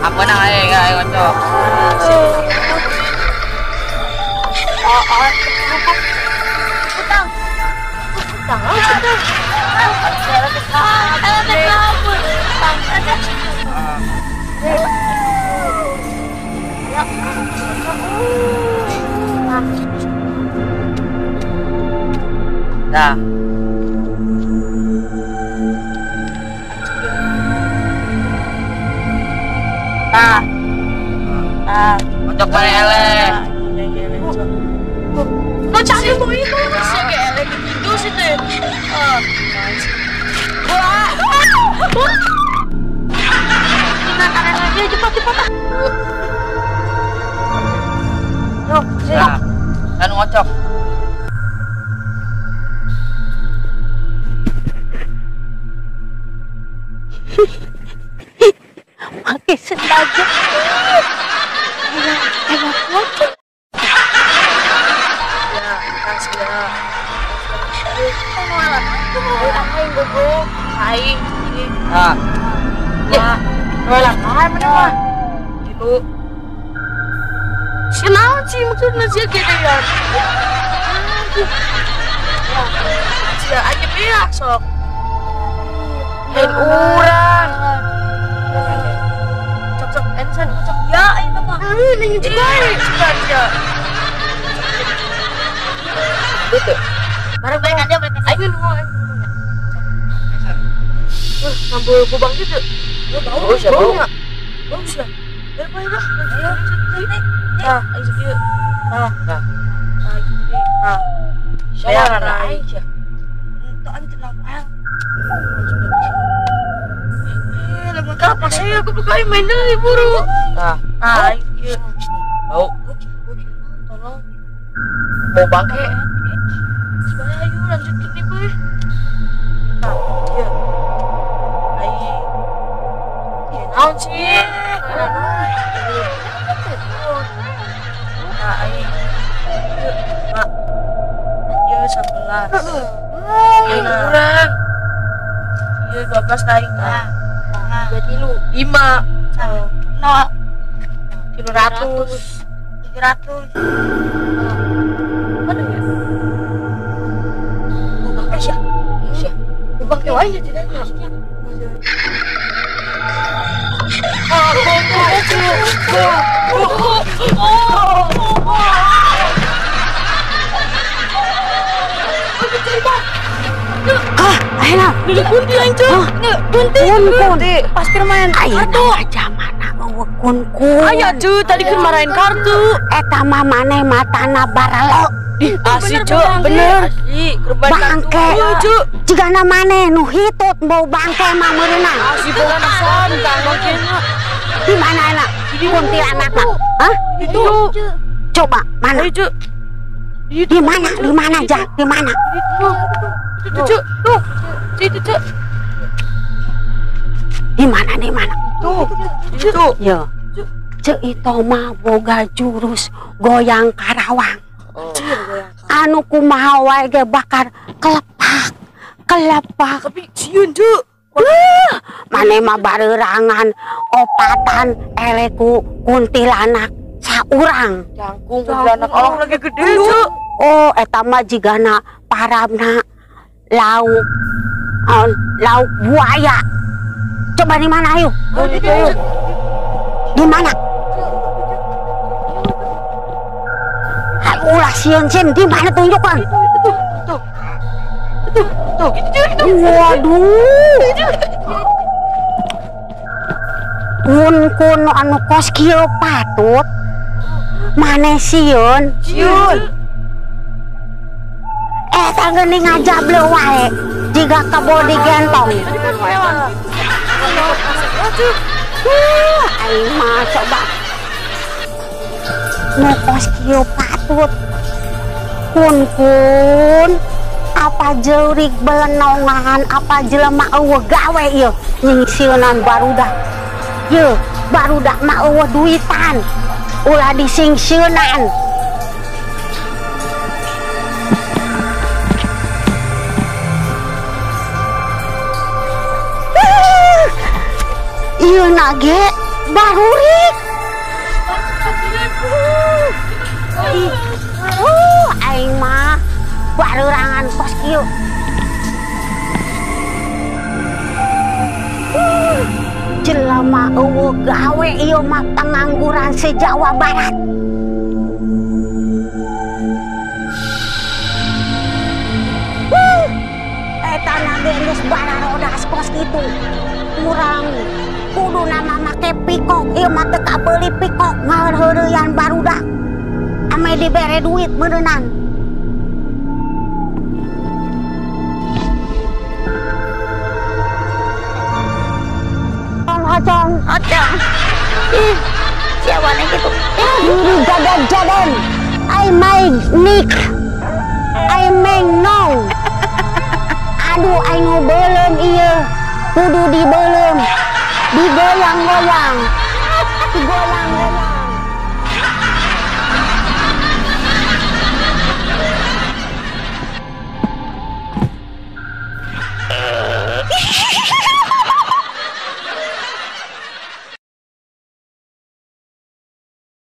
Apa nang ae ngocok. Utang. Dah. Ngocok bare ele. Kau cari mau itu sih kayak gitu sih deh. Kita tarik lagi cepat. Nah, kan ngocok. Pakai sendaga. Ayo ngocok. Ya, kasih ya. Aing gogo. Aing. Nah, Lah, mana? Itu. Si naon sih maksudnya sih gitu ya. Ya, aja pihak sok. Dan urang. Cocok ensan cocok ya itu mah. Ini juga ya. Betul. Barang-barang dia berarti. Ayo nu. Ngambil kubang gitu. Bau siapa? Bau siapa? Berapa ya? Ayo. Ayo sekieu. Siapa aja? Itu anjir lapang. Lemah kapak saya aku pakai main dari buru. Ayo. bau. Tolong. Bau bangke. Sebenarnya ayo lanjutin nih boy. Iya. Ayo. Naon sih? Ayo. Mak. Iya 11. Kurang. Iya 12 naik. Berarti lu 5. No. 700. 700. Mana ya? Bubang Asia. Bubang kewa aja tidak maksudnya. Ayolah, pilih kunti lanjut. Kunti. Pasti main kartu. Aja mana kunku. Ayo cu, tadi kan marahin kartu. Eta mah maneh matana baralo. Asli cu, bener. Asli, bangke. Cu. Jigana maneh nu hitut bau bangke mah meureunan. Asli bangsan, bangkena. Di mana anak? Kuntilanak mah? Hah? Itu. Coba mana? Ayo cu. Di mana? Di mana Jak? Di mana? Itu cu. Tuh. Situ cu. Di mana? Di mana? Tuh. Itu. Ya. Ceu itu mah boga jurus goyang karawang. Anu kumaha wae ge bakar kelepak. Tapi sieun cu. Mane mah bareurangan opatan eleku kuntilanak saurang. Jangkung kuntilanak orang lagi gede cu. Oh, eta mah jigana parabna lauk buaya. Coba di mana ayo? Di mana? Ulah sieun di mana tunjukkan? Itu. Waduh. Kun anu kos kieu patut. Mane sieun? Eta geuning ngajable wae. Jiga kebo digentong. Aing mah coba. Nu kos kieu patut. Kun. Apa jeurik belenongan, apa jelema eueuh gawe ieu nyingsieunan barudak. Ye, barudak mah eueuh duitan. Ulah disingsieunan. Iya nage barurik. Aing mah barurangan kos kieu. Jelema eueuh gawe ieu mah pengangguran se-Jawa Barat. Eta nage geus bararodas kos kitu. Urang kudu nama make pikok, ieu mah teu kabeuli pikok ngaheureuyan barudak. Ame dibere duit beuneunan. Ocong. Ih, siapa nih gitu? Diri jadan-jadan. I make Nick. I make no. Aduh, I ngobeulem ieu. Kudu dibeulem. Digoyang-goyang. Digoyang